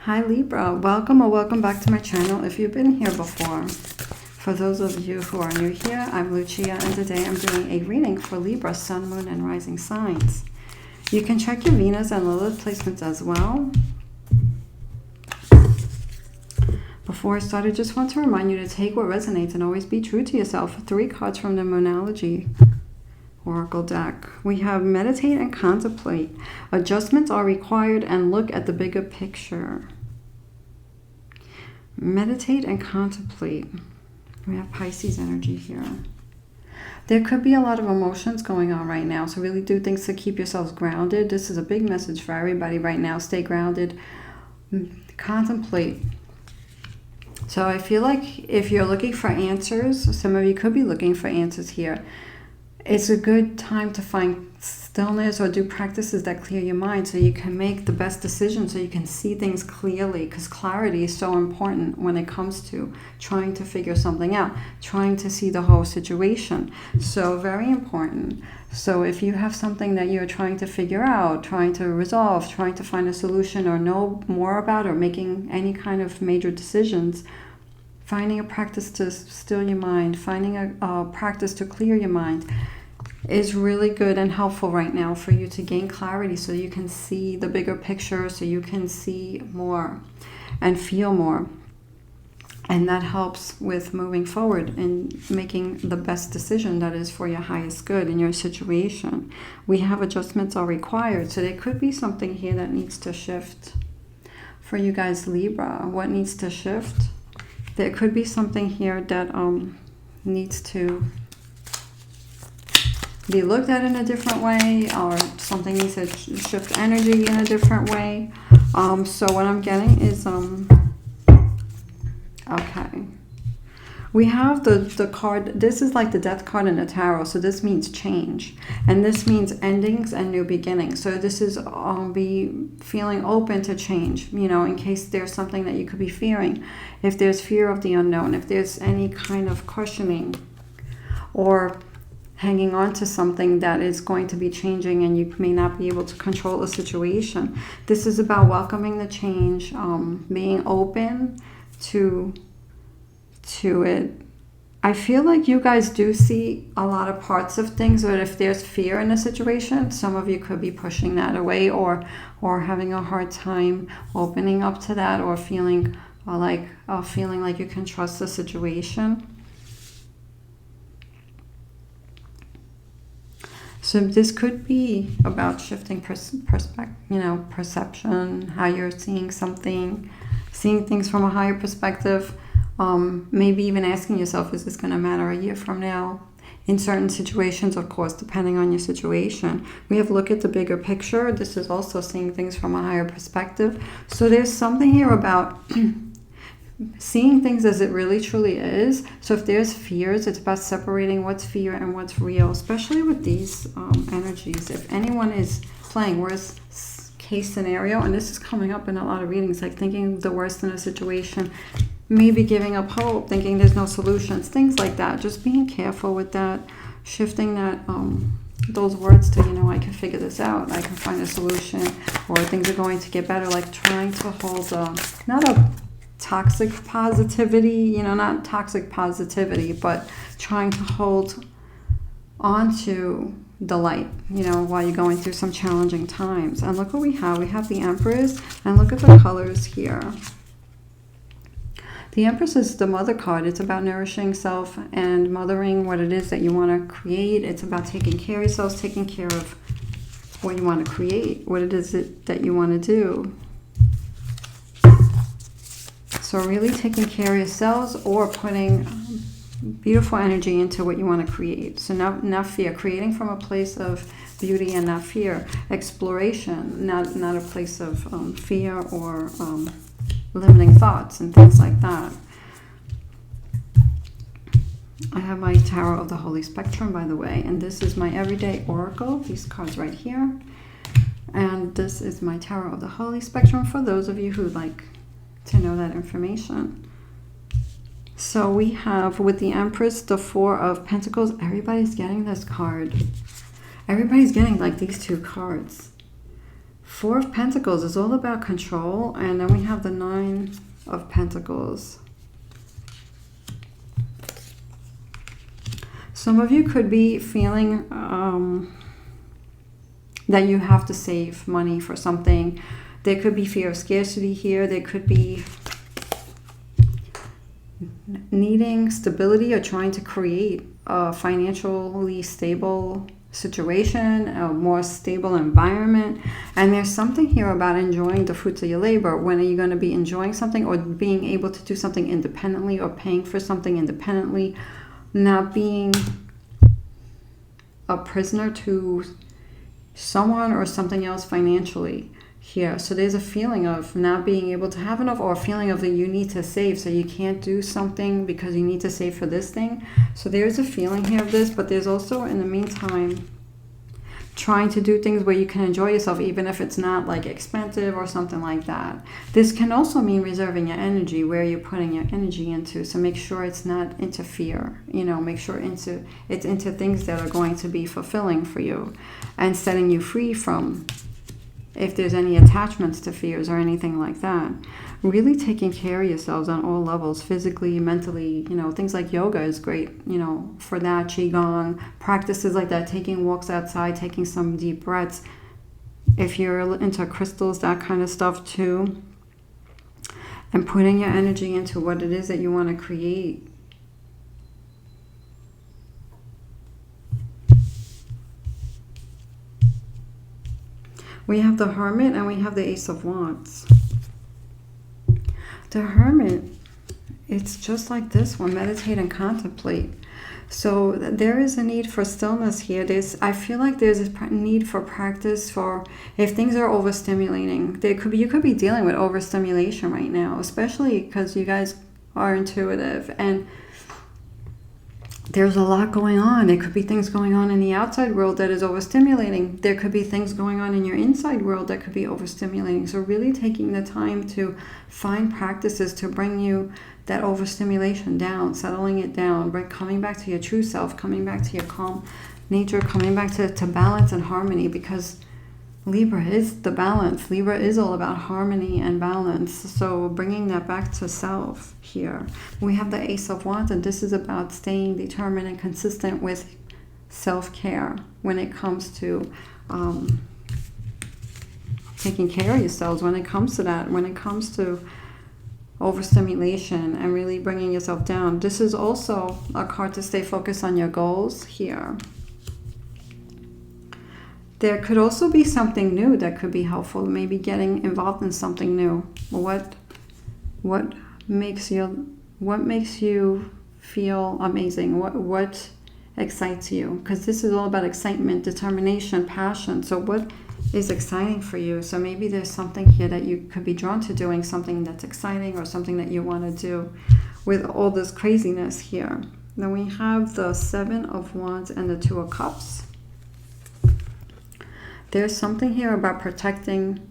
Hi Libra, welcome or welcome back to my channel if you've been here before. For those of you who are new here, I'm Lucia and today I'm doing a reading for Libra, Sun, Moon, and Rising signs. You can check your Venus and Lilith placements as well. Before I start, I just want to remind you to take what resonates and always be true to yourself. 3 cards from the Moonology Oracle deck. We have meditate and contemplate. Adjustments are required and look at the bigger picture. Meditate and contemplate. We have Pisces energy here. There could be a lot of emotions going on right now, so really do things to keep yourselves grounded. This is a big message for everybody right now. Stay grounded. Contemplate. So I feel like if you're looking for answers, some of you could be looking for answers here. It's a good time to find stillness or do practices that clear your mind so you can make the best decision, so you can see things clearly, because clarity is so important when it comes to trying to figure something out, trying to see the whole situation. So very important. So if you have something that you're trying to figure out, trying to resolve, trying to find a solution or know more about, or making any kind of major decisions, finding a practice to still your mind, finding a practice to clear your mind is really good and helpful right now for you to gain clarity so you can see the bigger picture, so you can see more and feel more. And that helps with moving forward and making the best decision that is for your highest good in your situation. We have adjustments are required, so there could be something here that needs to shift. For you guys, Libra, what needs to shift? There could be something here that needs to be looked at in a different way, or something needs to shift energy in a different way. So what I'm getting is, okay. We have the card, this is like the death card in the tarot, so this means change. And this means endings and new beginnings. So this is be feeling open to change, you know, in case there's something that you could be fearing. If there's fear of the unknown, if there's any kind of questioning or hanging on to something that is going to be changing and you may not be able to control the situation. This is about welcoming the change, being open to it. I feel like you guys do see a lot of parts of things, but if there's fear in a situation, some of you could be pushing that away or having a hard time opening up to that, or feeling like you can trust the situation. So this could be about shifting perspective, you know, perception, how you're seeing something, seeing things from a higher perspective. Maybe even asking yourself, is this going to matter a year from now? In certain situations, of course, depending on your situation. We have look at the bigger picture. This is also seeing things from a higher perspective. So there's something here about seeing things as it really truly is. So if there's fears, it's about separating what's fear and what's real, especially with these energies. If anyone is playing worst case scenario, and this is coming up in a lot of readings, like thinking the worst in a situation, maybe giving up hope, thinking there's no solutions, things like that. Just being careful with that, shifting that those words to, you know, I can figure this out, I can find a solution, or things are going to get better. Like trying to hold not a toxic positivity, you know, not toxic positivity, but trying to hold on to the light, you know, while you're going through some challenging times. And look what we have. We have the Empress, and look at the colors here. The Empress is the mother card. It's about nourishing self and mothering what it is that you want to create. It's about taking care of yourselves, taking care of what you want to create, what it is that you want to do. So really taking care of yourselves, or putting beautiful energy into what you want to create. So not fear, creating from a place of beauty and not fear. Exploration, not a place of fear or limiting thoughts and things like that. I have my Tarot of the Holy Spectrum, by the way, and this is my everyday oracle, these cards right here. And this is my Tarot of the Holy Spectrum for those of you who like to know that information. So we have, with the Empress, the 4 of Pentacles. Everybody's getting this card. Everybody's getting like these 2 cards. Four of Pentacles is all about control, and then we have the Nine of Pentacles. Some of you could be feeling that you have to save money for something. There could be fear of scarcity here. There could be needing stability or trying to create a financially stable situation, a more stable environment. And there's something here about enjoying the fruits of your labor. When are you going to be enjoying something or being able to do something independently or paying for something independently, not being a prisoner to someone or something else financially here. So there's a feeling of not being able to have enough, or a feeling of that you need to save, so you can't do something because you need to save for this thing. So there's a feeling here of this, but there's also in the meantime trying to do things where you can enjoy yourself, even if it's not like expensive or something like that. This can also mean reserving your energy, where you're putting your energy into. So make sure it's not into fear, you know, make sure it's into things that are going to be fulfilling for you and setting you free from, if there's any attachments to fears or anything like that. Really taking care of yourselves on all levels, physically, mentally, you know, things like yoga is great, you know, for that. Qigong, practices like that, taking walks outside, taking some deep breaths. If you're into crystals, that kind of stuff too. And putting your energy into what it is that you want to create. We have the Hermit and we have the Ace of Wands. The Hermit, it's just like this one, meditate and contemplate. So there is a need for stillness here. I feel like there's a need for practice for if things are overstimulating. You could be dealing with overstimulation right now, especially because you guys are intuitive and there's a lot going on. There could be things going on in the outside world that is overstimulating. There could be things going on in your inside world that could be overstimulating. So really taking the time to find practices to bring you that overstimulation down, settling it down, coming back to your true self, coming back to your calm nature, coming back to balance and harmony, because Libra is the balance. Libra is all about harmony and balance. So bringing that back to self here. We have the Ace of Wands, and this is about staying determined and consistent with self-care when it comes to taking care of yourselves, when it comes to that, when it comes to overstimulation and really bringing yourself down. This is also a card to stay focused on your goals here. There could also be something new that could be helpful, maybe getting involved in something new. What makes you feel amazing? What excites you? Because this is all about excitement, determination, passion. So what is exciting for you? So maybe there's something here that you could be drawn to doing, something that's exciting or something that you want to do with all this craziness here. Then we have the Seven of Wands and the Two of Cups. There's something here about protection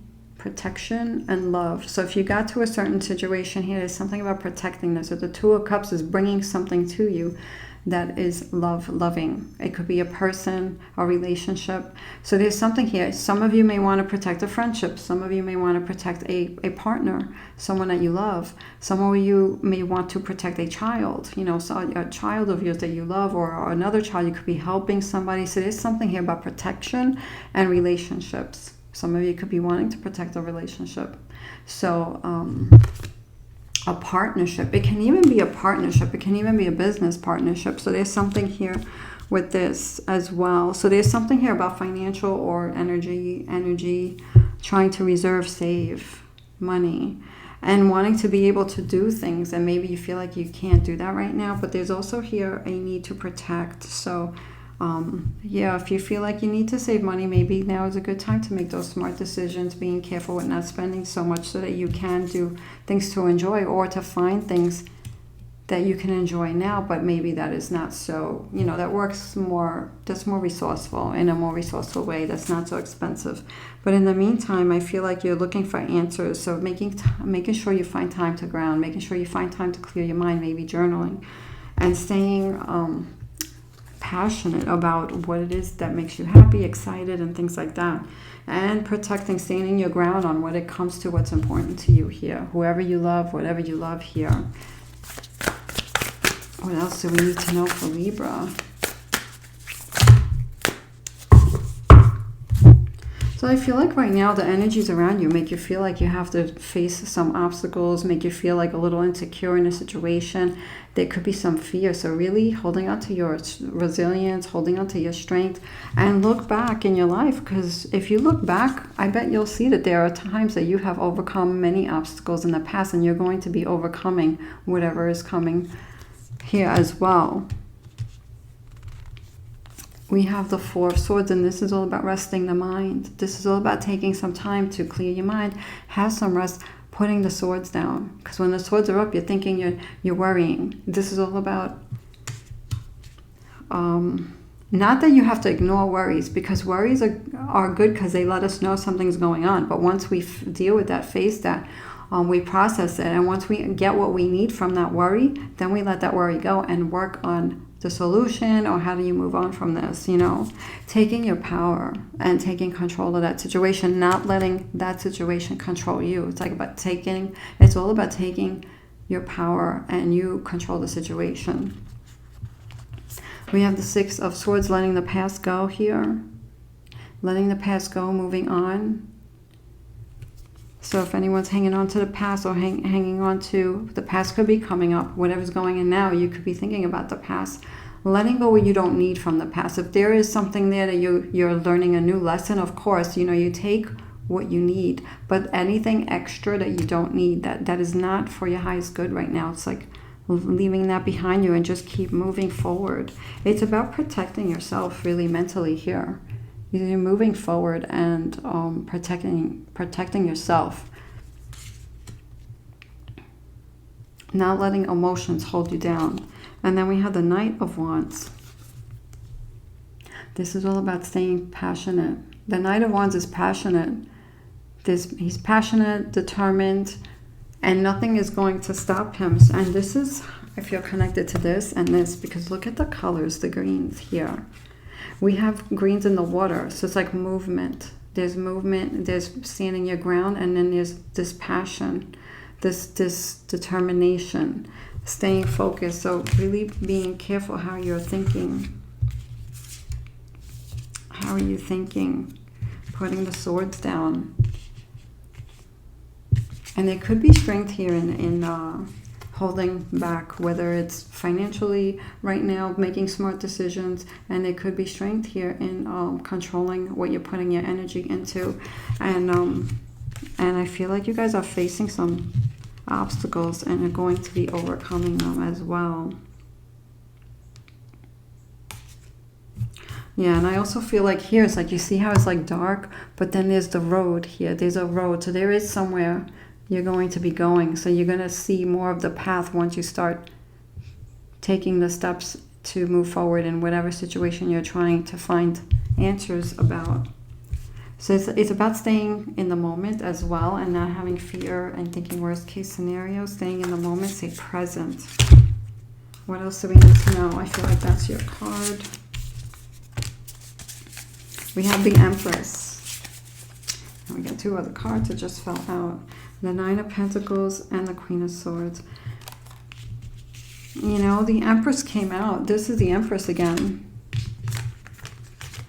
and love. So if you got to a certain situation here, there's something about protecting this. So the Two of Cups is bringing something to you that is loving. It could be a person, a relationship. So there's something here. Some of you may want to protect a friendship. Some of you may want to protect a partner, someone that you love. Some of you may want to protect a child, you know, so a child of yours that you love, or another child. You could be helping somebody. So there's something here about protection and relationships. Some of you could be wanting to protect a relationship. So, a partnership. It can even be a partnership. It can even be a business partnership. So there's something here with this as well. So there's something here about financial or energy, trying to save money and wanting to be able to do things. And maybe you feel like you can't do that right now, but there's also here a need to protect. So yeah, if you feel like you need to save money, maybe now is a good time to make those smart decisions, being careful with not spending so much so that you can do things to enjoy, or to find things that you can enjoy now, but maybe that is not so, you know, that works more, that's more resourceful, in a more resourceful way, that's not so expensive. But in the meantime, I feel like you're looking for answers. So making sure you find time to ground, making sure you find time to clear your mind, maybe journaling, and staying passionate about what it is that makes you happy, excited, and things like that. And protecting, standing your ground on what it comes to what's important to you here. Whoever you love, whatever you love here. What else do we need to know for Libra? So I feel like right now the energies around you make you feel like you have to face some obstacles, make you feel like a little insecure in a situation. There could be some fear. So really holding on to your resilience, holding on to your strength, and look back in your life. Because if you look back, I bet you'll see that there are times that you have overcome many obstacles in the past, and you're going to be overcoming whatever is coming here as well. We have the Four of Swords, and this is all about resting the mind. This is all about taking some time to clear your mind, have some rest, putting the swords down. Because when the swords are up, you're thinking, you're worrying. This is all about, not that you have to ignore worries, because worries are good because they let us know something's going on. But once we deal with that, face that, we process it, and once we get what we need from that worry, then we let that worry go and work on the solution, or how do you move on from this, taking your power and taking control of that situation, not letting that situation control you. It's all about taking your power and you control the situation. We have the Six of Swords, letting the past go here, letting the past go, moving on. So if anyone's hanging on to the past, or hanging on to the past, could be coming up. Whatever's going in now, you could be thinking about the past. Letting go what you don't need from the past. If there is something there that you're learning a new lesson, of course, you take what you need. But anything extra that you don't need, that is not for your highest good right now. It's like leaving that behind you and just keep moving forward. It's about protecting yourself really mentally here. You're moving forward and protecting yourself. Not letting emotions hold you down. And then we have the Knight of Wands. This is all about staying passionate. The Knight of Wands is passionate. He's passionate, determined, and nothing is going to stop him. And this is, I feel connected to this and this, because look at the colors, the greens here. We have greens in the water, so it's like movement. There's movement, there's standing your ground, and then there's this passion, this determination, staying focused. So really being careful how you're thinking. How are you thinking? Putting the swords down. And there could be strength here in holding back, whether it's financially right now, making smart decisions, and there could be strength here in controlling what you're putting your energy into. And I feel like you guys are facing some obstacles and are going to be overcoming them as well. Yeah, and I also feel like here, it's like, you see how it's like dark, but then there's the road here. There's a road, so there is somewhere you're going to be going. So you're going to see more of the path once you start taking the steps to move forward in whatever situation you're trying to find answers about. So it's about staying in the moment as well, and not having fear and thinking worst case scenario. Staying in the moment, stay present. What else do we need to know? I feel like that's your card. We have the Empress. And we got two other cards that just fell out. The Nine of Pentacles and the Queen of Swords. The Empress came out. This is the Empress again.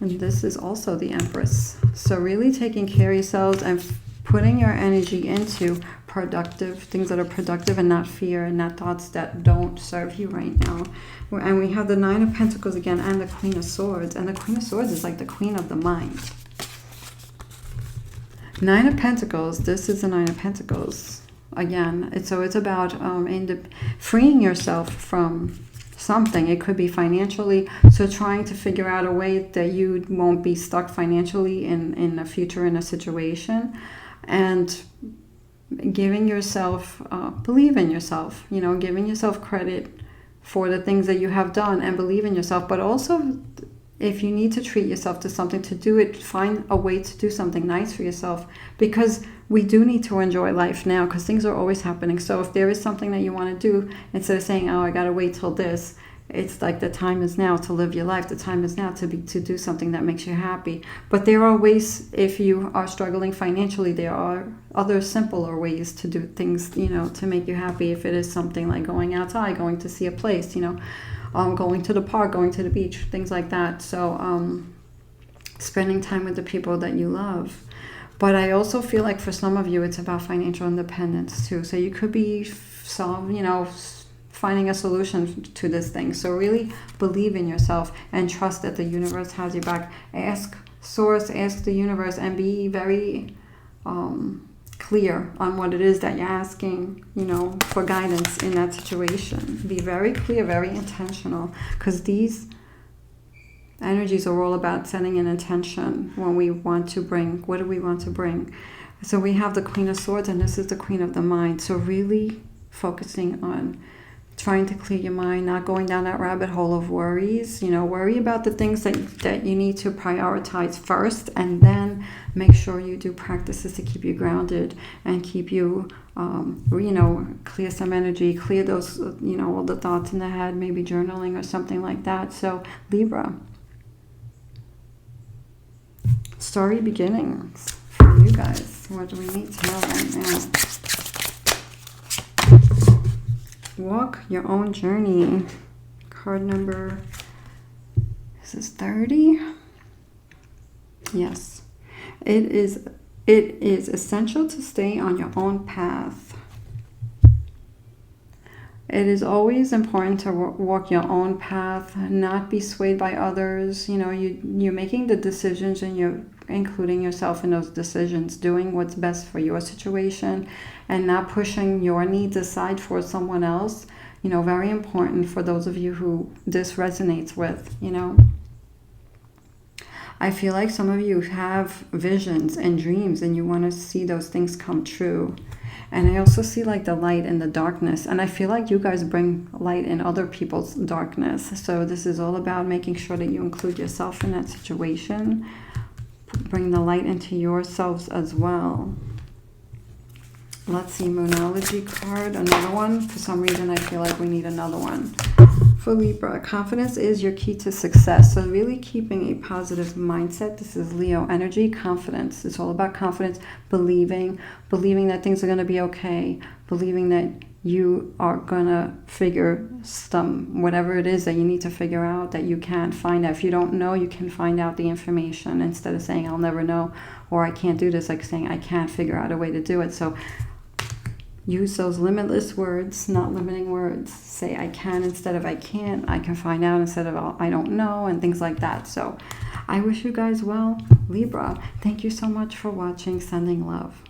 And this is also the Empress. So really taking care of yourselves and putting your energy into productive things that are productive, and not fear and not thoughts that don't serve you right now. And we have the Nine of Pentacles again and the Queen of Swords. And the Queen of Swords is like the queen of the mind. Nine of Pentacles, this is the Nine of Pentacles again. So it's about freeing yourself from something. It could be financially, so trying to figure out a way that you won't be stuck financially in the future in a situation, and giving yourself, believe in yourself, giving yourself credit for the things that you have done, and believe in yourself. But also, if you need to treat yourself to something, to do it, find a way to do something nice for yourself, because we do need to enjoy life now, because things are always happening. So if there is something that you want to do, instead of saying, oh, I gotta wait till this, It's like the time is now to live your life. The time is now to do something that makes you happy. But there are ways, if you are struggling financially, there are other simpler ways to do things, you know, to make you happy. If it is something like going outside, going to see a place, you know, going to the park, going to the beach, things like that. So spending time with the people that you love. But I also feel like for some of you, it's about financial independence too. So you could be finding a solution to this thing. So really believe in yourself and trust that the universe has your back. Ask source, ask the universe, and be very clear on what it is that you're asking, you know, for guidance in that situation. Be very clear, very intentional, because these energies are all about setting an intention when we want to bring, what do we want to bring? So we have the Queen of Swords, and this is the Queen of the Mind. So really focusing on trying to clear your mind, not going down that rabbit hole of worries. You know, worry about the things that you need to prioritize first, and then make sure you do practices to keep you grounded and keep you, you know, clear some energy, clear those, you know, all the thoughts in the head, maybe journaling or something like that. So Libra, story beginnings for you guys. What do we need to know right now? Walk your own journey. Card number, is this 30? Yes. It is essential to stay on your own path. It is always important to walk your own path, not be swayed by others. You know, you're making the decisions, and you're including yourself in those decisions, doing what's best for your situation and not pushing your needs aside for someone else. You know, very important for those of you who this resonates with, you know. I feel like some of you have visions and dreams, and you want to see those things come true. And I also see like the light and the darkness. And I feel like you guys bring light in other people's darkness. So this is all about making sure that you include yourself in that situation. Bring the light into yourselves as well. Let's see, Moonology card, another one. For some reason, I feel like we need another one. For Libra, confidence is your key to success. So really keeping a positive mindset. This is Leo energy, confidence. It's all about confidence, believing that things are going to be okay, believing that you are going to figure whatever it is that you need to figure out, that you can find out. If you don't know, you can find out the information instead of saying, I'll never know, or I can't do this, like saying, I can't figure out a way to do it. So use those limitless words, not limiting words. Say I can instead of I can't. I can find out instead of I don't know, and things like that. So I wish you guys well. Libra, thank you so much for watching. Sending love.